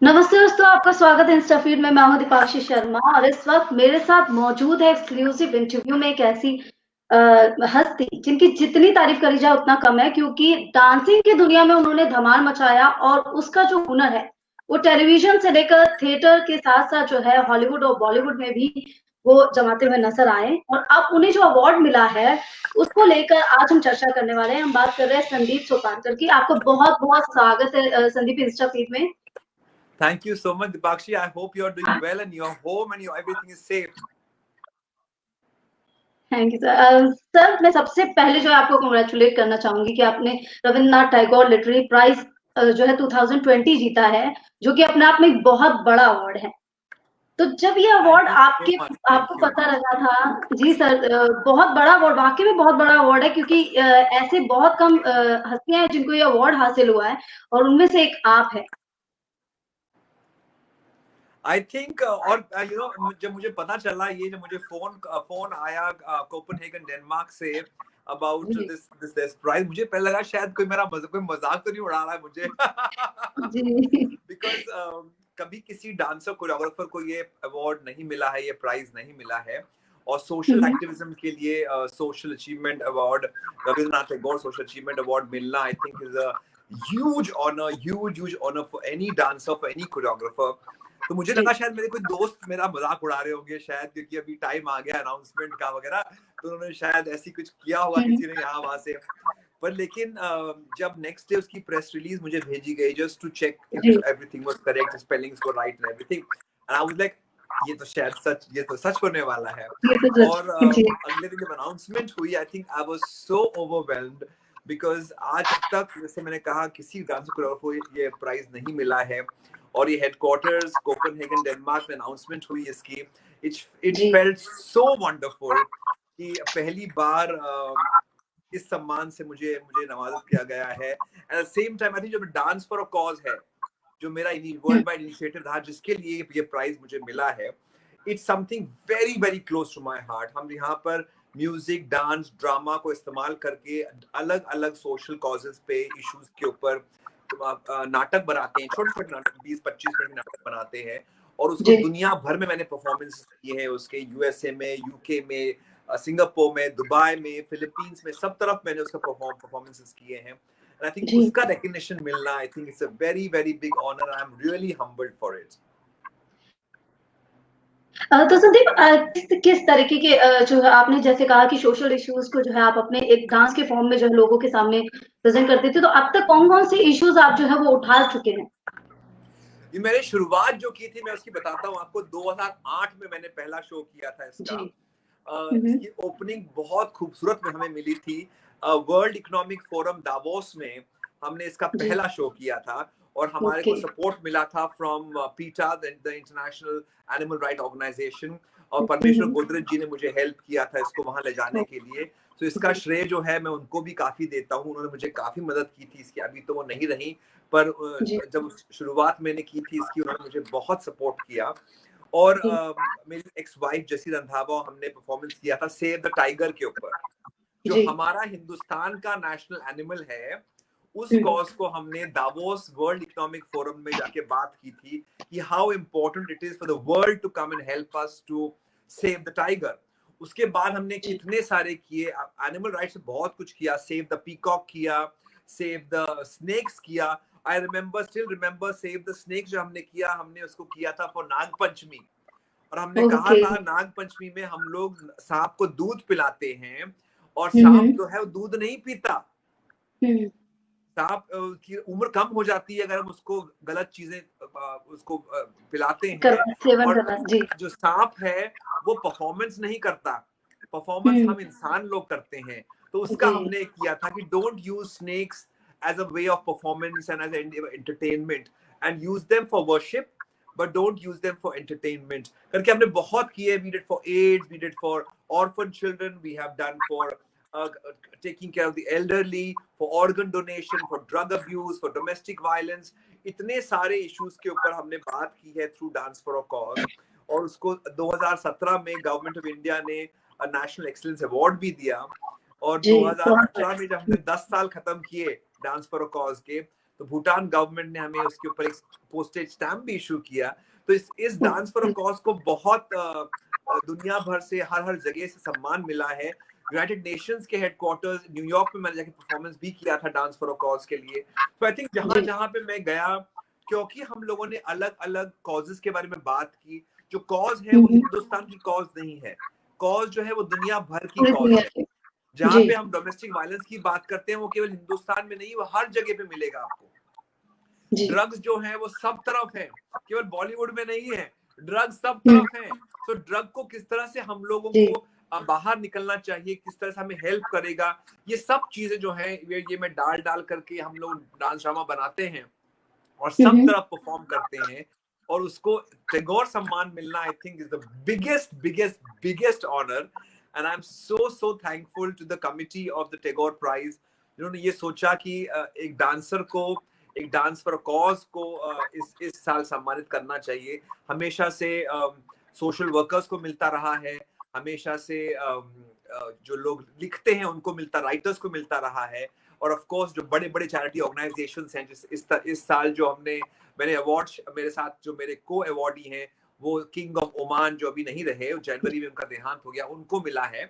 नमस्ते दोस्तों, आपका स्वागत है इंस्टाफीड में। मैं हूं दीपाक्षी शर्मा और इस वक्त मेरे साथ मौजूद है एक्सक्लूसिव इंटरव्यू में एक ऐसी हस्ती जिनकी जितनी तारीफ करी जाए उतना कम है, क्योंकि डांसिंग की दुनिया में उन्होंने धमाल मचाया और उसका जो हुनर है वो टेलीविजन से लेकर थिएटर के साथ साथ जो है हॉलीवुड और बॉलीवुड में भी वो जमाते हुए नजर आए। और अब उन्हें जो अवार्ड मिला है उसको लेकर आज हम चर्चा करने वाले हैं। हम बात कर रहे हैं संदीप सोपानकर की। आपको बहुत बहुत स्वागत है संदीप इंस्टाफीड में। Thank you so much, Dipakshi. I hope you're doing well and you're home and everything is safe. Thank you sir. Sir, मैं सबसे पहले जो है आपको कांग्रेचुलेट करना चाहूंगी कि आपने रविन्द्रनाथ टैगोर लिटरेरी प्राइज जो है 2020 जीता है, जो कि अपने आप में एक बहुत बड़ा अवार्ड है। तो जब ये अवार्ड आपको पता लगा था जी सर, बहुत बड़ा अवार्ड, वाकई में बहुत बड़ा अवार्ड है, क्योंकि ऐसे बहुत कम हस्तियां हैं जिनको ये अवार्ड हासिल हुआ है और उनमें से एक आप है। I think और जब मुझे पता चला, ये जब मुझे फोन आया कोपेनहेगन डेनमार्क से अबाउट दिस प्राइज, मुझे पहले लगा शायद कोई मजाक तो नहीं उड़ा रहा है मुझे बिकॉज कभी किसी डांसर कोरियोग्राफर को ये अवार्ड नहीं मिला है, ये प्राइज नहीं मिला है। और सोशल एक्टिविज्म के लिए social achievement award, Rabindranath Tagore social achievement award मिलना I think is a huge honor for any dancer, for any choreographer. तो मुझे लगा शायद मेरे कोई दोस्त मेरा मजाक उड़ा रहे होंगे शायद, क्योंकि अभी टाइम आ गया अनाउंसमेंट का वगैरह, तो उन्होंने शायद ऐसी कुछ किया होगा किसी ने यहाँ वहां से। पर लेकिन जब नेक्स्ट डे उसकी प्रेस रिलीज मुझे भेजी गई just to check if everything was correct, spellings were right and everything, and I was like ये तो सच होने वाला है। और अगले दिन जब अनाउंसमेंट हुई, I think I was so overwhelmed because आज तक, जैसे मैंने कहा, किसी डांसर कोरियोग्राफर को ये प्राइज नहीं मिला है। और ये हेडक्वार्टर्स कोपेनहेगन डेनमार्क में अनाउंसमेंट हुई इसकी, इट फेल्ट सो वंडरफुल कि पहली बार इस सम्मान से मुझे नवाजा किया गया है। At the same time I think जो डांस फॉर अ कॉज है, जो मेरा वर्ल्ड वाइड इनिशिएटिव था जिसके लिए ये प्राइज मुझे मिला है, it's something very very close to my heart. हम यहाँ पर म्यूजिक, डांस, ड्रामा को इस्तेमाल करके अलग अलग सोशल कॉजेस पे, इश्यूज के ऊपर नाटक बनाते हैं, छोटे छोटे नाटक, 20-25 मिनट नाटक बनाते हैं, और उसको दुनिया भर में मैंने परफॉर्मेंस किए हैं उसके, यूएसए में, यूके में, सिंगापुर में, दुबई में, फिलीपींस में, सब तरफ मैंने उसका परफॉर्मेंसेस किए हैं। एंड आई थिंक उसका रिकॉग्निशन मिलना, I think it's a very very big honour. I am really humbled for it. तो संदीप, किस तरीके के जो है आपने जैसे कहा कि सोशल इश्यूज को जो है आप अपने एक डांस के फॉर्म में जो है लोगों के सामने प्रेजेंट करते थे, तो अब तक कौन कौन से इश्यूज आप जो है वो उठा चुके हैं? ये मैंने शुरुआत जो की थी, मैं उसकी बताता हूँ आपको। 2008 में मैंने पहला शो किया था इसका। इसकी ओपनिंग बहुत खूबसूरत में हमें मिली थी। वर्ल्ड इकोनॉमिक फोरम दावोस में हमने इसका पहला शो किया था, और हमारे को सपोर्ट मिला था from PETA, the international animal right organisation, और परमेश्वर गोदरेज जी ने मुझे हेल्प किया था इसको वहां ले जाने के लिए। तो इसका श्रेय जो है मैं उनको भी काफी देता हूँ, उन्होंने मुझे काफी मदद की थी इसकी। अभी तो वो नहीं रही, पर जब शुरुआत मैंने की थी इसकी, उन्होंने मुझे बहुत सपोर्ट किया। और मेरी एक्स वाइफ जसी रंधावा, हमने परफॉर्मेंस किया था सेव द टाइगर के ऊपर, जो हमारा हिंदुस्तान का नेशनल एनिमल है। उस कॉज को हमने दावोस वर्ल्ड इकोनॉमिक फोरम में जाके बात की थी कि how important it is for the world to come and help us to save the tiger. उसके बाद हमने कितने सारे किए, एनिमल राइट्स में बहुत कुछ किया, सेव द पीकॉक किया, सेव द स्नेक्स किया। I still remember save the snakes जो हमने किया, हमने उसको किया था फॉर नाग पंचमी। और हमने कहा था नाग पंचमी में हम लोग सांप को दूध पिलाते हैं, और सांप जो है वो दूध नहीं पीता। सांप की उम्र कम हो जाती है अगर हम उसको गलत चीजें उसको पिलाते हैं। और जो सांप है वो परफॉर्मेंस नहीं करता, परफॉर्मेंस हम इंसान लोग करते हैं। तो उसका हमने किया था कि don't use snakes as a way of performance and as entertainment, and use them for worship but don't use them for entertainment करके हमने बहुत किए। We did for AIDS, we did for orphan children, we have done for taking care of the elderly, for organ donation, for drug abuse, for domestic violence। इतने सारे issues के ऊपर हमने बात की है through Dance for a Cause। और उसको 2017 में गवर्नमेंट ऑफ इंडिया ने नेशनल एक्सीलेंस अवार्ड भी दिया। और 2018 में जब हमने 10 साल खत्म किए डांस फॉर अ कॉज के, तो भूटान गवर्नमेंट ने हमें उसके ऊपर एक पोस्टेज स्टैम्प भी इशू किया। तो इस डांस फॉर अ कॉज को बहुत दुनिया भर से हर जगह से सम्मान मिला है। यूनाइटेड नेशंस के हेडक्वार्टर्स न्यूयॉर्क में मैंने जाके परफॉर्मेंस भी किया था डांस फॉर अ कॉज के लिए। तो आई थिंक जहां जहां पे मैं गया, क्योंकि हम लोगों ने अलग अलग कॉजेस के बारे में बात की, जो कॉज है वो हिंदुस्तान की कॉज नहीं है, कॉज जो है वो दुनिया भर की कॉज है। जहां पे हम डोमेस्टिक वायलेंस की बात करते हैं वो केवल हिंदुस्तान में नहीं, वो हर जगह पे मिलेगा आपको। ड्रग्स जो है वो सब तरफ है, केवल बॉलीवुड में नहीं है, ड्रग्स सब तरफ है। तो ड्रग को किस तरह से हम लोगों को बाहर निकलना चाहिए, किस तरह से हमें हेल्प करेगा, ये सब चीजें जो है ये मैं डाल करके हम लोग डांस ड्रामा बनाते हैं और सब तरफ परफॉर्म करते हैं। और उसको टैगोर सम्मान मिलना I think is the biggest honour. And I am so thankful to the committee of the Tagore prize, जिन्होंने ये सोचा कि एक डांसर को, एक डांस फॉर अ कॉज को इस साल सम्मानित करना चाहिए। हमेशा से सोशल वर्कर्स को मिलता रहा है, हमेशा से जो लोग लिखते हैं उनको मिलता, राइटर्स को मिलता रहा है, और ऑफ कोर्स जो बड़े बड़े चैरिटी ऑर्गेनाइजेशंस हैं, इस साल जो मैंने अवार्ड्स, मेरे साथ जो मेरे को अवार्डी हैं वो किंग ऑफ ओमान जो अभी नहीं रहे, जनवरी में उनका देहांत हो गया, उनको मिला है।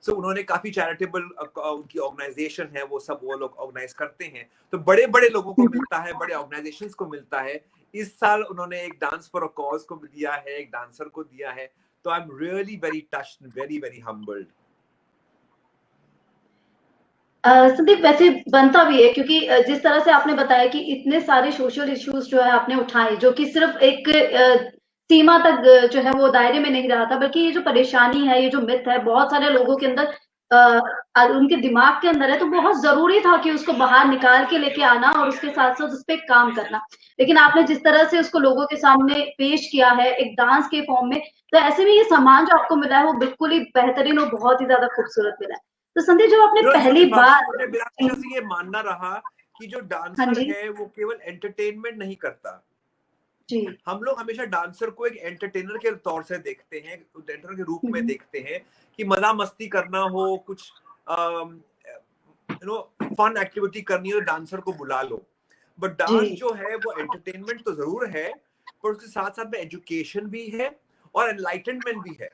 सो उन्होंने काफी चैरिटेबल उनकी ऑर्गेनाइजेशन है, वो लोग ऑर्गेनाइज करते हैं। तो बड़े बड़े लोगों को मिलता है, बड़े ऑर्गेनाइजेशंस को मिलता है। इस साल उन्होंने एक डांस फॉर अ कॉज को दिया है, एक डांसर को दिया है। तो आई am really very touched, very humbled. Sandeep, वैसे बनता भी है, क्योंकि जिस तरह से आपने बताया कि इतने सारे सोशल इश्यूज जो है आपने उठाए, जो कि सिर्फ एक सीमा तक जो है वो दायरे में नहीं रहा था, बल्कि ये जो परेशानी है, ये जो मिथ है, बहुत सारे लोगों के अंदर उनके दिमाग के अंदर है, तो बहुत जरूरी था कि उसको बाहर निकाल के लेके आना और उसके साथ साथ उस पर काम करना। लेकिन आपने जिस तरह से उसको लोगों के सामने पेश किया है एक डांस के फॉर्म में, तो ऐसे में ये सम्मान जो आपको मिला है वो बिल्कुल ही बेहतरीन और बहुत ही ज्यादा खूबसूरत मिला है। तो संदीप, जब आपने पहली बार, मुझे मेरा हमेशा से ये मानना रहा कि जो डांसर है वो केवल एंटरटेनमेंट नहीं करता। जी, हम लोग हमेशा डांसर को एक एंटरटेनर के तौर से देखते हैं, एंटरटेनर के रूप में देखते हैं कि मजा मस्ती करना हो, कुछ फन एक्टिविटी करनी हो, डांसर को बुला लो। बट डांस जो है वो एंटरटेनमेंट तो जरूर है, पर उसके साथ साथ में एजुकेशन भी है और एनलाइटनमेंट भी है।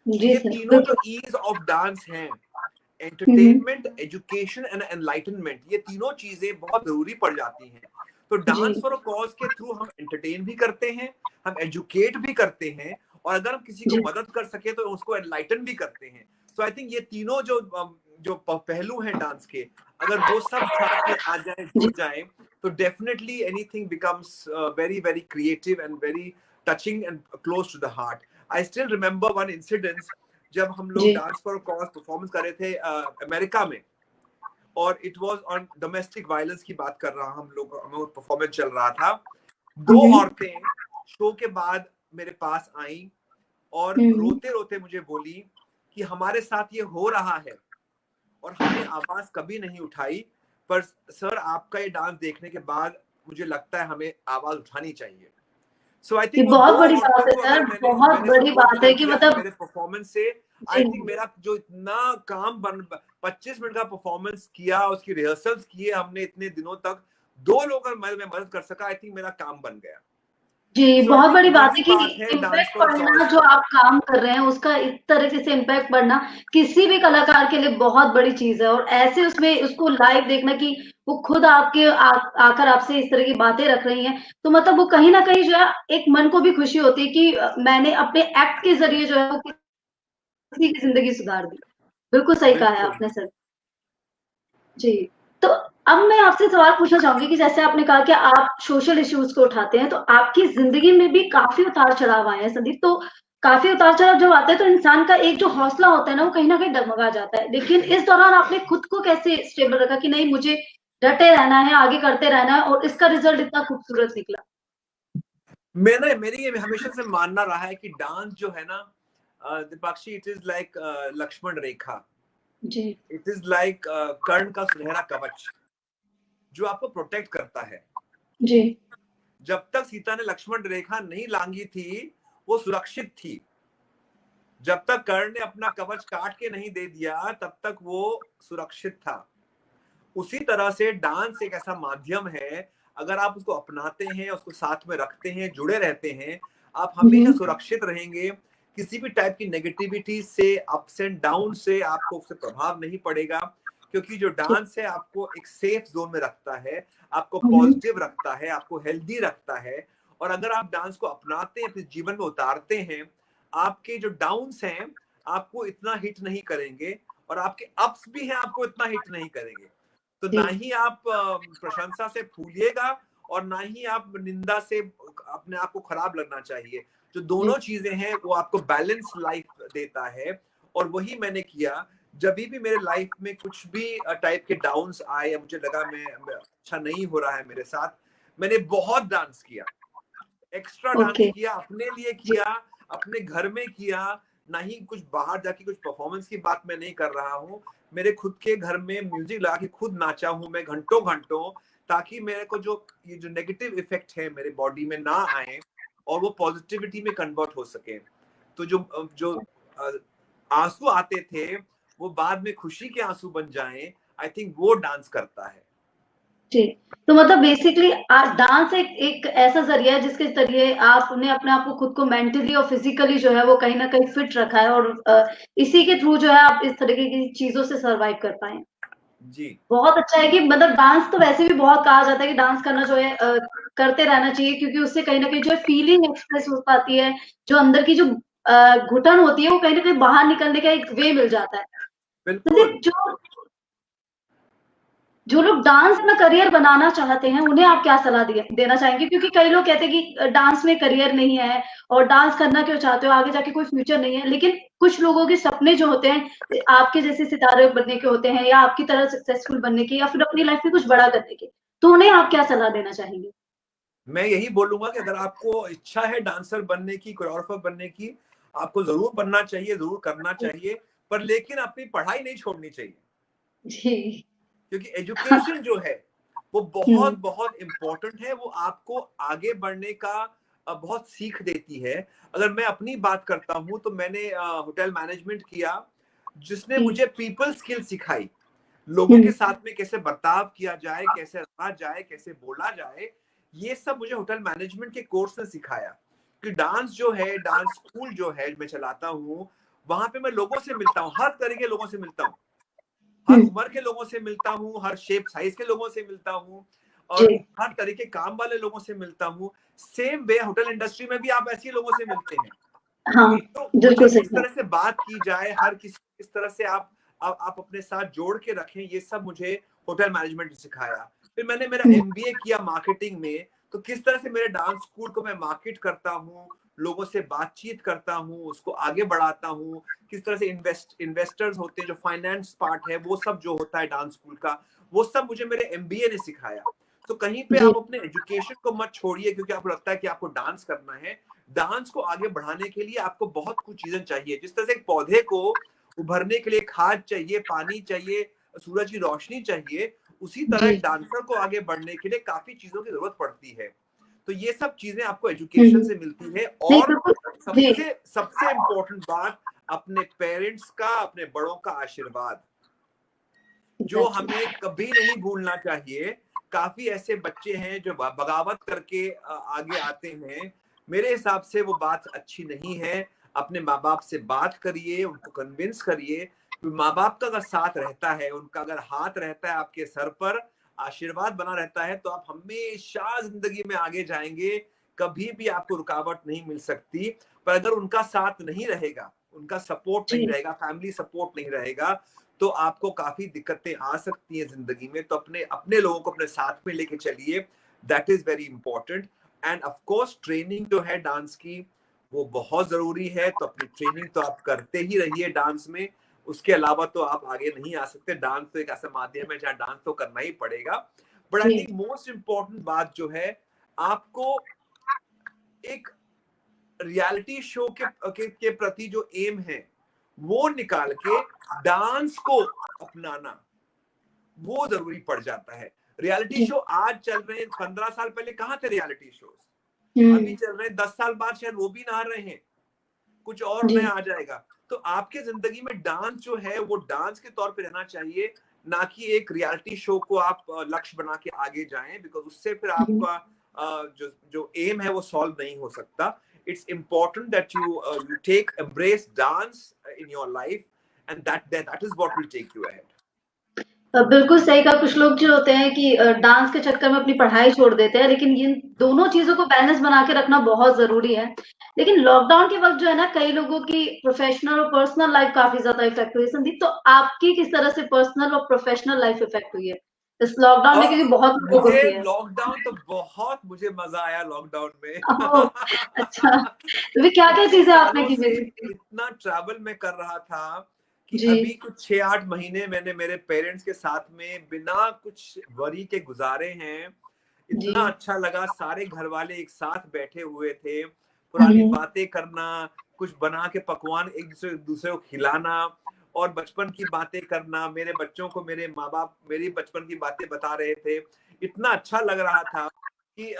ये तीनों जो ईज ऑफ डांस हैं, एंटरटेनमेंट, एजुकेशन एंड एनलाइटनमेंट, ये तीनों चीजें बहुत जरूरी पड़ जाती हैं। तो डांस फॉर अ कॉज के थ्रू हम एंटरटेन भी करते हैं, हम एजुकेट भी करते हैं, और अगर हम किसी को मदद कर सके तो उसको एनलाइटन भी करते हैं। सो आई थिंक ये तीनों जो पहलू हैं डांस के, अगर वो सब साथ में आ जाए, जुड़ जाए, तो definitely anything becomes very creative and very touching and close to the heart. I still remember one incident, जब हम लोग डांस फॉर कॉज परफॉर्मेंस कर रहे थे अमेरिका में, और it was on domestic violence की बात कर रहा, हमें परफॉर्मेंस चल रहा था। दो औरतें शो के बाद मेरे पास आई और रोते रोते मुझे बोली कि हमारे साथ ये हो रहा है और हमने आवाज कभी नहीं उठाई, पर सर आपका ये डांस देखने के बाद मुझे लगता है हमें आवाज उठानी चाहिए। So I think बहुत बड़ी बात है सर, बहुत बड़ी बात है कि मतलब मेरे परफॉर्मेंस से आई थिंक मेरा जो इतना काम 25 मिनट का परफॉर्मेंस किया, उसकी रिहर्सल्स किए हमने इतने दिनों तक, 2 लोगों मैं मदद कर सका, आई थिंक मेरा काम बन गया। जी, बहुत बड़ी बात है कि इम्पैक्ट पड़ना, जो आप काम कर रहे हैं उसका इस तरीके से इम्पैक्ट पड़ना किसी भी कलाकार के लिए बहुत बड़ी चीज है। और ऐसे उसमें उसको लाइव देखना कि वो खुद आपके आकर आपसे इस तरह की बातें रख रही हैं, तो मतलब वो कहीं ना कहीं जो है एक मन को भी खुशी होती है कि मैंने अपने एक्ट के जरिए जो है वो किसी की जिंदगी सुधार दी। बिल्कुल सही कहा है आपने सर। जी, तो अब मैं आपसे सवाल पूछना चाहूंगी कि जैसे आपने कहा कि आप सोशल इश्यूज को उठाते हैं, तो आपकी जिंदगी में भी काफी उतार चढ़ाव आए हैं संदीप। तो काफी उतार चढ़ाव जब आते हैं तो इंसान का एक जो हौसला होता है ना, वो कहीं ना कहीं डगमगा जाता है। लेकिन इस दौरान आपने खुद को कैसे स्टेबल रखा कि नहीं, मुझे डटे रहना है, आगे करते रहना है, और इसका रिजल्ट इतना खूबसूरत निकला? मेरी ये हमेशा से मानना रहा है कि डांस जो है ना Deepakshi, it is like Lakshman Rekha, जी, इट इज लाइक कर्ण का सुनहरा कवच जो आपको प्रोटेक्ट करता है। जी, जब तक सीता ने लक्ष्मण रेखा नहीं लांगी थी वो सुरक्षित थी, जब तक कर्ण ने अपना कवच काट के नहीं दे दिया तब तक वो सुरक्षित था। उसी तरह से डांस एक ऐसा माध्यम है, अगर आप उसको अपनाते हैं, उसको साथ में रखते हैं, जुड़े रहते हैं, आप हमेशा सुरक्षित रहेंगे। किसी भी टाइप की नेगेटिविटी से, अप्स एंड डाउन से आपको उससे प्रभाव नहीं पड़ेगा, क्योंकि जो डांस है आपको एक सेफ जोन में रखता है, आपको पॉजिटिव रखता है, आपको हेल्दी रखता है। और अगर आप डांस को अपनाते हैं, अपने जीवन में उतारते हैं, आपके जो डाउन्स हैं आपको इतना हिट नहीं करेंगे, और आपके अप्स भी हैं आपको इतना हिट नहीं करेंगे। तो ना ही आप प्रशंसा से फूलिएगा और ना ही आप निंदा से अपने आप को खराब लगना चाहिए। जो दोनों चीजें हैं वो आपको बैलेंस लाइफ देता है, और वही मैंने किया। जब भी मेरे लाइफ में कुछ भी टाइप के डाउन्स आए या मुझे लगा मैं अच्छा नहीं हो रहा है मेरे साथ, मैंने बहुत डांस किया, एक्स्ट्रा डांस किया, अपने लिए किया, अपने घर में किया। ना ही कुछ बाहर जाके कुछ परफॉर्मेंस की बात मैं नहीं कर रहा हूँ, मेरे खुद के घर में म्यूजिक लगा के खुद नाचा हूँ मैं घंटों घंटों, ताकि मेरे को जो ये जो नेगेटिव इफेक्ट है मेरे बॉडी में ना आए और वो पॉजिटिविटी में कन्वर्ट हो सके। तो जो जो आंसू आते थे वो बाद में खुशी के आंसू बन जाएं, आई थिंक वो डांस करता है। जी, तो मतलब बेसिकली डांस एक ऐसा जरिया है जिसके जरिए आपने अपने आप को खुद को मेंटली और फिजिकली जो है वो कहीं ना कहीं फिट रखा है, और इसी के थ्रू जो है आप इस तरीके की चीजों से सरवाइव कर पाए। जी, बहुत अच्छा है कि मतलब डांस तो वैसे भी बहुत कहा जाता है कि डांस करना जो है करते रहना चाहिए, क्योंकि उससे कहीं ना कहीं जो है फीलिंग एक्सप्रेस हो पाती है, जो अंदर की जो घुटन होती है वो कहीं ना कहीं बाहर निकलने का एक वे मिल जाता है। बिल्कुल। जो लोग डांस में करियर बनाना चाहते हैं उन्हें आप क्या सलाह देना चाहेंगे? क्योंकि कई लोग कहते हैं कि डांस में करियर नहीं है और डांस करना क्यों चाहते हो, आगे जाके कोई फ्यूचर नहीं है। लेकिन कुछ लोगों के सपने जो होते हैं आपके जैसे सितारे बनने के होते हैं, या आपकी तरह सक्सेसफुल बनने के, या फिर अपनी लाइफ में कुछ बड़ा करने के, तो उन्हें आप क्या सलाह देना चाहेंगे? मैं यही बोलूंगा कि अगर आपको इच्छा है डांसर बनने की, कोरियोग्राफर बनने की, आपको जरूर बनना चाहिए, जरूर करना चाहिए, पर लेकिन अपनी पढ़ाई नहीं छोड़नी चाहिए। जी। क्योंकि एजुकेशन जो है वो बहुत बहुत इम्पोर्टेंट है, वो आपको आगे बढ़ने का बहुत सीख देती है। अगर मैं अपनी बात करता हूं तो मैंने होटल मैनेजमेंट किया, जिसने मुझे पीपल स्किल सिखाई, लोगों के साथ में कैसे बर्ताव किया जाए, कैसे रहा जाए, कैसे बोला जाए, ये सब मुझे होटल मैनेजमेंट के कोर्स ने सिखाया। कि डांस जो है, डांस स्कूल जो है मैं चलाता हूँ, वहां पे मैं लोगों से मिलता हूँ, हर तरह के लोगों से मिलता हूँ, हर उम्र के लोगों से मिलता हूँ, हर शेप साइज के लोगों से मिलता हूँ, और हर तरीके काम वाले लोगों से मिलता हूँ। सेम वे होटल इंडस्ट्री में भी आप ऐसे लोगों से मिलते हैं। हाँ, तो मुझे बिल्कुल सही किस तरह से बात की जाए, हर किस तरह से आप अपने साथ जोड़ के रखें, ये सब मुझे होटल मैनेजमेंट ने सिखाया। फिर मैंने मेरा MBA किया मार्केटिंग में, तो किस तरह से मेरे डांस स्कूल को मैं मार्केट करता हूँ, लोगों से बातचीत करता हूँ, उसको आगे बढ़ाता हूँ, किस तरह से इन्वेस्टर्स होते हैं, जो फाइनेंस पार्ट है वो सब जो होता है डांस स्कूल का, वो सब मुझे मेरे MBA ने सिखाया। तो कहीं पे आप अपने एजुकेशन को मत छोड़िए, क्योंकि आपको लगता है कि आपको डांस करना है। डांस को आगे बढ़ाने के लिए आपको बहुत कुछ चीजें चाहिए। जिस तरह से एक पौधे को उभरने के लिए खाद चाहिए, पानी चाहिए, सूरज की रोशनी चाहिए, उसी तरह एक डांसर को आगे बढ़ने के लिए काफी चीजों की जरूरत पड़ती है। तो ये सब चीजें आपको एजुकेशन से मिलती है। और सबसे सबसे इम्पोर्टेंट बात, अपने पेरेंट्स का, अपने बड़ों का आशीर्वाद, जो हमें कभी नहीं भूलना चाहिए। काफी ऐसे बच्चे हैं जो बगावत करके आगे आते हैं। मेरे हिसाब से वो बात अच्छी नहीं है। अपने माँ बाप से बात करिए, उनको कन्विंस करिए। माँ बाप का अगर साथ रहता है, उनका अगर हाथ रहता है आपके सर पर, आशीर्वाद बना रहता है, तो आप हमेशा जिंदगी में आगे जाएंगे, कभी भी आपको रुकावट नहीं मिल सकती। पर अगर उनका साथ नहीं रहेगा, उनका सपोर्ट नहीं रहेगा, फैमिली सपोर्ट नहीं रहेगा, तो आपको काफी दिक्कतें आ सकती हैं जिंदगी में। तो अपने अपने लोगों को अपने साथ में लेके चलिए, that is very important. End of course training जो है डांस की, वो बहुत जरूरी है। तो अपनी ट्रेनिंग तो आप करते ही रहिए डांस में, उसके अलावा तो आप आगे नहीं आ सकते। डांस तो एक ऐसा माध्यम है जहाँ डांस तो करना ही पड़ेगा। But I think most important बात जो है, आपको एक रियलिटी शो के प्रति जो एम है वो निकाल के डांस को अपनाना, वो जरूरी पड़ जाता है। रियलिटी शो आज चल रहे हैं, 15 साल पहले कहाँ थे रियलिटी शोज, अभी चल रहे हैं, 10 साल बाद शायद वो भी ना रहे हैं, कुछ और नया आ जाएगा। तो आपके जिंदगी में डांस जो है वो डांस के तौर पे रहना चाहिए, ना कि एक रियलिटी शो को आप लक्ष्य बना के आगे जाएं, बिकॉज उससे फिर आपका जो एम है वो सॉल्व नहीं हो सकता. It's important that you take embrace dance in your life, and that is what will take you ahead. बिल्कुल सही कहा। कुछ लोग जो होते हैं कि डांस के चक्कर में अपनी पढ़ाई छोड़ देते हैं, लेकिन इन दोनों चीज़ों को बैलेंस बना के रखना बहुत ज़रूरी है। लेकिन लॉकडाउन के वक़्त जो है ना, कई लोगों की प्रोफ़ेशनल और पर्सनल लाइफ़ काफ़ी ज़्यादा इफ़ेक्ट हुई है। संदीप, तो आपकी किस तरह से पर्सनल और प्रोफ़ेशनल लाइफ़ इफ़ेक्ट हुई है इस लॉकडाउन में? क्योंकि बहुत लोगों को मुझे हुई है। लॉकडाउन तो बहुत मुझे मजा आया लॉकडाउन में. ओह! अच्छा, तो फिर क्या-क्या इतने चीज़ें आपने सालों की से बेसिकली? इतना ट्रैवल में कर रहा था कि जी। अभी कुछ 6-8 महीने मैंने मेरे पेरेंट्स के साथ में बिना कुछ वरी के गुजारे हैं. जी। इतना अच्छा लगा, सारे घर वाले एक साथ बैठे हुए थे, हुँ, पुरानी हुँ। बातें करना, कुछ बना के पकवान एक दूसरे को खिलाना और बचपन की बातें करना. मेरे बच्चों को मेरे माँ बाप मेरी बचपन की बातें बता रहे थे. इतना अच्छा लग रहा था कि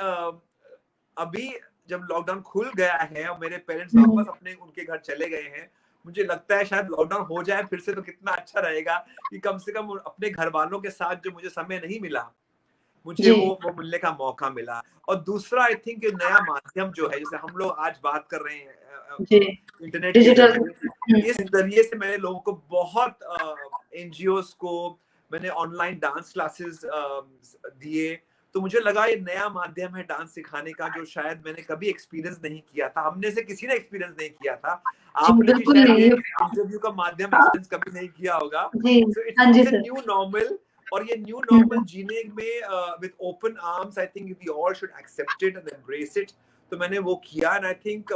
अभी जब लॉकडाउन खुल गया है और मेरे पेरेंट्स हुँ, वापस हुँ। अपने उनके घर चले गए हैं, मुझे लगता है शायद लॉकडाउन हो जाए फिर से तो कितना अच्छा रहेगा कि कम से कम अपने घर वालों के साथ जो मुझे समय नहीं मिला, मुझे जी। वो मिलने का मौका मिला. और दूसरा आई थिंक नया माध्यम जो है, जैसे हम लोग आज बात कर रहे हैं जी। इंटरनेट के डिजिटल। जरिए, हुँ, इस हुँ। जरिए से मैंने लोगों को बहुत एनजीओस को मैंने ऑनलाइन डांस क्लासेस दिए. तो मुझे लगा ये नया माध्यम है डांस सिखाने का जो शायद मैंने कभी एक्सपीरियंस नहीं किया था, हमने से किसी ने एक्सपीरियंस नहीं किया था. जी, आपने भी बिल्कुल शायद ये नहीं। इंटरव्यू का माध्यम हाँ, एक्सपीरियंस कभी नहीं किया होगा. जी। सो हाँ जी, it's a sir. New normal. और ये न्यू हुँ, नॉर्मल हुँ। जीने में with open arms I think we all should accept it and embrace it. तो मैंने वो किया एंड आई थिंक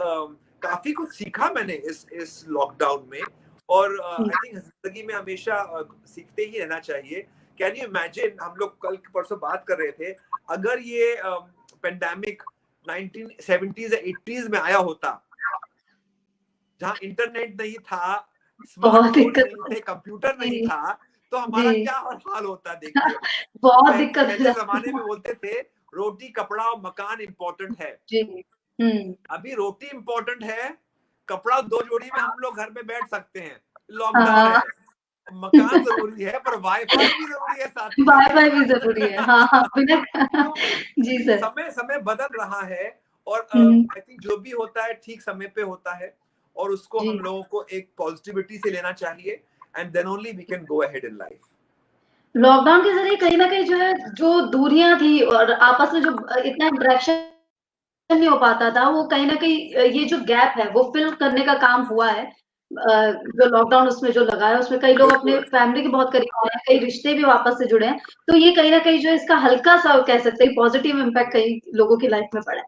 काफी कुछ सीखा मैंने इस लॉकडाउन में. और जी। आई थिंक जिंदगी में हमेशा सीखते ही रहना चाहिए. कैन यू इमेजिन, हम लोग कल परसों बात कर रहे थे, अगर ये पेंडेमिक 1970s या 80s में आया होता, जहाँ इंटरनेट नहीं था, बहुत स्मार्टफोन्स दिक्कत नहीं हो थे, कंप्यूटर नहीं जी, था, तो जी। हमारा क्या हाल होता देखिए. बहुत दिक्कत हो पहले जाती जमाने है। में बोलते थे रोटी कपड़ा और मकान इंपॉर्टेंट है. जी। हुँ। अभी रोटी इंपॉर्टेंट है, कपड़ा 2 जोड़ी में हम लोग घर में बैठ सकते हैं. लॉकडाउन हाँ। है, मकान जरूरी है पर वाईफाई भी जरूरी है साथ में. वाई-फाई भी ज़रूरी है। हाँ, हाँ, बिना तो जी, सर। समय समय बदल रहा है और हुँ, हुँ। आई थिंक जो भी होता है ठीक समय पे होता है और उसको जी। हम लोगों को एक पॉजिटिविटी से लेना चाहिए and then only we can go ahead in life. Lockdown के ज़रिए कहीं न कहीं जो है, जो दूरियाँ थी और आपस में जो इतना इंटरेक्शन नहीं हो पाता था, वो कहीं न कहीं ये जो गैप है, वो फिल करने का काम हुआ है। जो लॉकडाउन उसमें जो लगा है, उसमें कई लोग अपने बिल्कुल. फैमिली के बहुत करीब आए हैं, कई रिश्ते भी वापस से जुड़े हैं। तो ये कहीं न कहीं जो है इसका हल्का-सा कह सकते हैं पॉज़िटिव इम्पैक्ट कई लोगों की लाइफ़ में पड़ा है।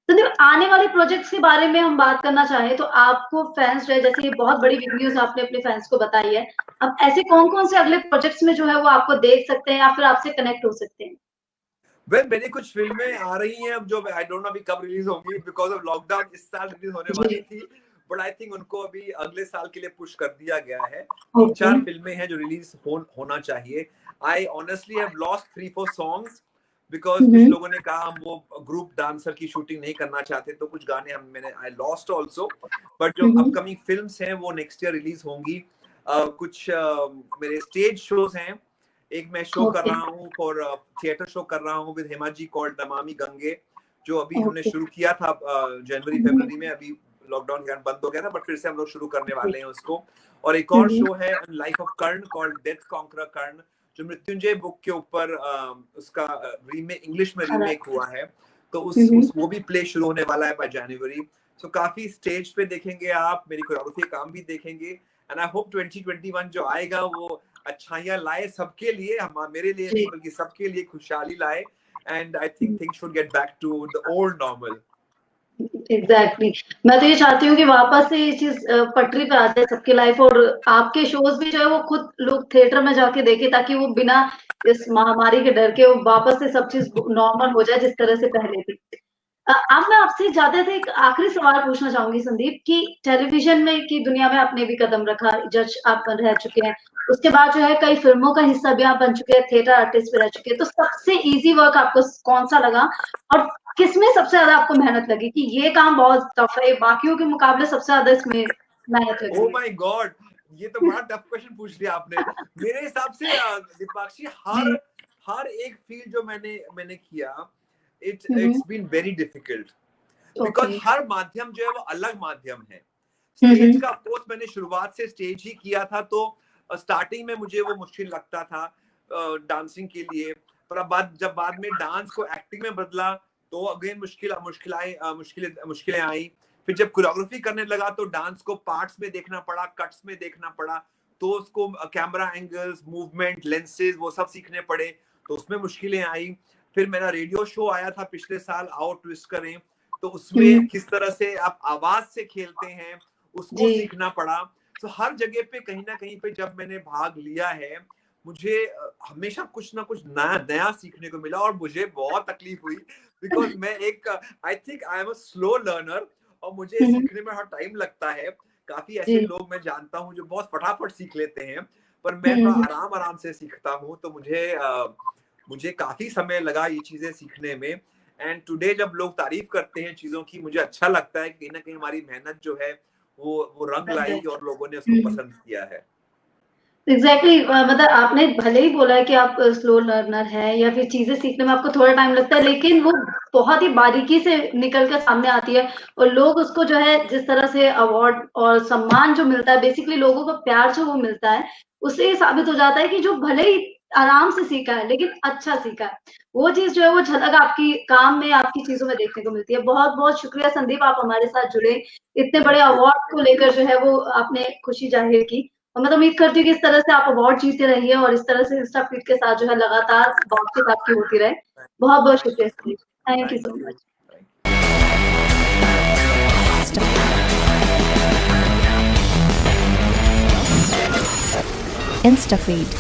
तो देखो, आने वाले प्रोजेक्ट्स के बारे में हम बात करना चाहें तो आपको फैन्स जो है, जैसे ये बहुत बड़ी बिग न्यूज़ आपने अपने फैन्स को बताई है। अब ऐसे कौन-कौन से अगले प्रोजेक्ट्स में जो है वो आपको देख सकते हैं या फिर आपसे कनेक्ट हो सकते हैं? वेल मेरी कुछ फिल्में आ रही हैं अब जो आई डोंट नो अभी कब रिलीज होंगी बिकॉज ऑफ लॉकडाउन. इस साल रिलीज होने वाली जी, थी बट आई थिंक उनको अभी अगले साल के लिए पुश कर दिया गया है. ओके। 3-4 फिल्में हैं जो रिलीज होना चाहिए. I honestly have lost 3-4 songs because hmm, कुछ हुँ। लोगों ने कहा हम वो ग्रुप डांसर की शूटिंग नहीं करना चाहते, तो कुछ गाने हम मैंने आई लॉस्ट आल्सो. बट जो हुँ, हुँ। अपकमिंग फिल्म्स हैं वो नेक्स्ट ईयर रिलीज होंगी. कुछ मेरे स्टेज शोज हैं. एक मैं शो कर ओके, रहा हूँ फॉर थिएटर शो कर रहा हूँ विद हेमा जी कॉल्ड नमामि गंगे, जो अभी हमने ओके। शुरू किया था जनवरी हुँ, हुँ। फरवरी में. अभी लॉकडाउन के कारण बंद हो गया था बट फिर से हम लोग शुरू करने जी। वाले हैं उसको. और एक हुँ, और हुँ। शो है life of Karna called death conqueror Karna, जो मृत्युंजय बुक के ऊपर उसका रीमेक इंग्लिश में हाँ। रीमेक हुआ है. तो हुँ, हुँ। वो भी प्ले शुरू होने वाला है बाय जनवरी. सो काफी स्टेज पे देखेंगे आप, मेरी कोरियोग्राफी काम भी देखेंगे एंड आई होप 2021 जो आएगा वो अच्छाइयां लाए सबके लिए, हम मेरे लिए जी। नहीं बल्कि सबके लिए खुशहाली लाए. And I think things should get back to the old normal. Exactly. मैं तो ये चाहती हूँ कि वापस से ये चीज़ पटरी पे आ जाए सबकी लाइफ़ और आपके शोज़ भी जो है वो खुद लोग थिएटर में जाके देखें ताकि वो बिना इस महामारी के डर के वो वापस से सब चीज़ नॉर्मल हो जाए जिस तरह से पहले थी। अब मैं आपसे ज़्यादा से एक आखिरी सवाल पूछना चाहूँगी संदीप कि टेलीविज़न में की दुनिया में आपने भी कदम रखा, जज आप रह चुके हैं। उसके बाद जो है कई फ़िल्मों का हिस्सा भी आप बन चुके हैं, थिएटर आर्टिस्ट भी रह चुके हैं। तो सबसे ईज़ी वर्क आपको कौन-सा लगा और किसमें सबसे ज़्यादा आपको मेहनत लगी कि ये काम बहुत टफ है, बाकियों के मुकाबले सबसे ज़्यादा इसमें मेहनत लग Oh रही है? my God! ये तो बड़ा टफ क्वेश्चन पूछ लिया आपने। मेरे हिसाब से दीपाक्षी हर एक फील्ड जो मैंने किया, it's been very difficult because हर माध्यम जो है वो अलग माध्यम है। स्टेज का कोर्स मैंने शुरुआत से स्टेज ही किया था, तो स्टार्टिंग में मुझे वो मुश्किल लगता था डांसिंग के लिए, पर अब जब बाद में डांस को एक्टिंग में बदला तो अगेन मुश्किलें आई। फिर जब कोरियोग्राफी करने लगा तो डांस को पार्ट्स में देखना पड़ा, कट्स में देखना पड़ा, तो उसको कैमरा एंगल्स, मूवमेंट, लेंसेज वो सब सीखने पड़े, तो उसमें मुश्किलें आई। फिर मेरा रेडियो शो आया था पिछले साल, आओ ट्विस्ट करें, तो उसमें किस तरह से आप आवाज से खेलते हैं उसको सीखना पड़ा। तो हर जगह पे कहीं ना कहीं पे जब मैंने भाग लिया है, मुझे हमेशा कुछ ना कुछ नया सीखने को मिला, और मुझे बहुत तकलीफ हुई बिकॉज मैं I think I am a slow learner, और मुझे सीखने में हर टाइम लगता है। काफी ऐसे लोग मैं जानता हूँ जो बहुत फटाफट सीख लेते हैं, पर मैं थोड़ा आराम से सीखता हूँ, तो मुझे काफी समय लगा ये चीजें सीखने में। एंड टुडे जब लोग तारीफ करते हैं चीजों की, मुझे अच्छा लगता है कि कहीं ना कहीं हमारी मेहनत जो है वो रंग लाई और लोगों ने उसको पसंद किया है। एग्जैक्टली मतलब आपने भले ही बोला है कि आप स्लो लर्नर हैं या फिर चीजें सीखने में आपको थोड़ा टाइम लगता है, लेकिन वो बहुत ही बारीकी से निकल कर सामने आती है, और लोग उसको जो है जिस तरह से अवार्ड और सम्मान जो मिलता है, बेसिकली लोगों का प्यार जो वो मिलता है, उससे ये साबित हो जाता है कि जो भले ही आराम से सीखा है लेकिन अच्छा सीखा है, वो चीज जो है वो झलक आपकी काम में, आपकी चीजों में देखने को मिलती है। बहुत बहुत शुक्रिया संदीप, आप हमारे साथ जुड़े, इतने बड़े अवार्ड को लेकर जो है वो आपने खुशी जाहिर की, और मैं तो उम्मीद करती हूँ कि इस तरह से आप अवार्ड जीतते रहिए और इस तरह से इंस्टाफीड के साथ जो है लगातार बातचीत आपकी होती रहे। बहुत बहुत शुक्रिया Sandeep, thank you so much. InstaFeed